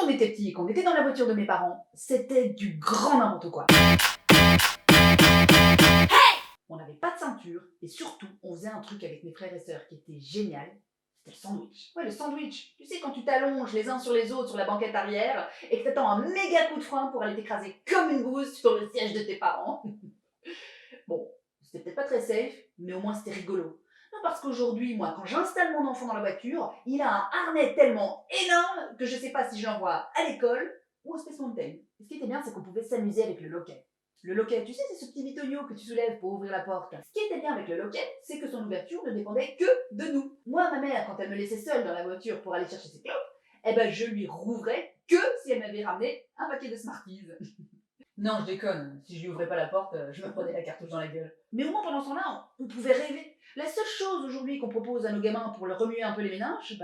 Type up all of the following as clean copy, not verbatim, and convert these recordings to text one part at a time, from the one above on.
on était petit et qu'on était dans la voiture de mes parents, c'était du grand n'importe quoi. On n'avait pas de ceinture et surtout, on faisait un truc avec mes frères et sœurs qui était génial. C'était le sandwich. Ouais, le sandwich. Tu sais, quand tu t'allonges les uns sur les autres sur la banquette arrière et que t'attends un méga coup de frein pour aller t'écraser comme une bouse sur le siège de tes parents. Bon, c'était peut-être pas très safe, mais au moins c'était rigolo. Non, parce qu'aujourd'hui, moi, quand j'installe mon enfant dans la voiture, il a un harnais tellement énorme que je sais pas si je l'envoie à l'école ou au Space Mountain. Et ce qui était bien, c'est qu'on pouvait s'amuser avec le loquet. Le loquet, tu sais, c'est ce petit bitonio que tu soulèves pour ouvrir la porte. Ce qui était bien avec le loquet, c'est que son ouverture ne dépendait que de nous. Moi, ma mère, quand elle me laissait seule dans la voiture pour aller chercher ses clopes, eh ben je lui rouvrais que si elle m'avait ramené un paquet de Smarties. Non, je déconne. Si je lui ouvrais pas la porte, je me prenais la cartouche dans la gueule. Mais au moins, pendant ce temps-là, on pouvait rêver. La seule chose aujourd'hui qu'on propose à nos gamins pour leur remuer un peu les méninges,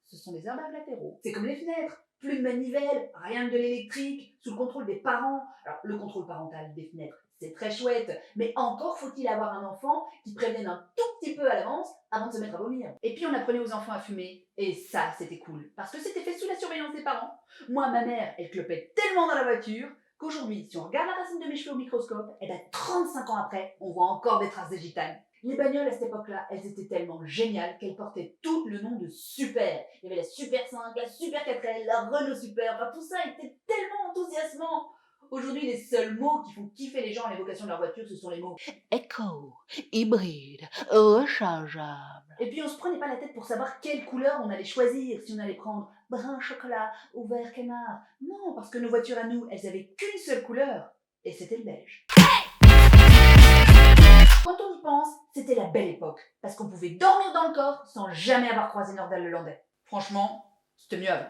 ce sont des airbags latéraux. C'est comme les fenêtres. Plus de manivelle, rien que de l'électrique, sous le contrôle des parents. Alors, le contrôle parental des fenêtres, c'est très chouette, mais encore faut-il avoir un enfant qui prévienne un tout petit peu à l'avance avant de se mettre à vomir. Et puis on apprenait aux enfants à fumer, et ça c'était cool, parce que c'était fait sous la surveillance des parents. Moi, ma mère, elle clopait tellement dans la voiture qu'aujourd'hui, si on regarde la racine de mes cheveux au microscope, 35 ans après, on voit encore des traces de gitane. Les bagnoles à cette époque-là, elles étaient tellement géniales qu'elles portaient toutes le nom de super. Il y avait la Super 5, la Super 4L, la Renault Super, enfin tout ça était tellement enthousiasmant. Aujourd'hui, les seuls mots qui font kiffer les gens à l'évocation de leur voiture, ce sont les mots éco, hybride, rechargeable. Et puis on se prenait pas la tête pour savoir quelle couleur on allait choisir, si on allait prendre brun chocolat ou vert canard. Non, parce que nos voitures à nous, elles avaient qu'une seule couleur, et c'était le beige. Quand on y pense, c'était la belle époque, parce qu'on pouvait dormir dans le corps sans jamais avoir croisé Nordal le Landais. Franchement, c'était mieux avant.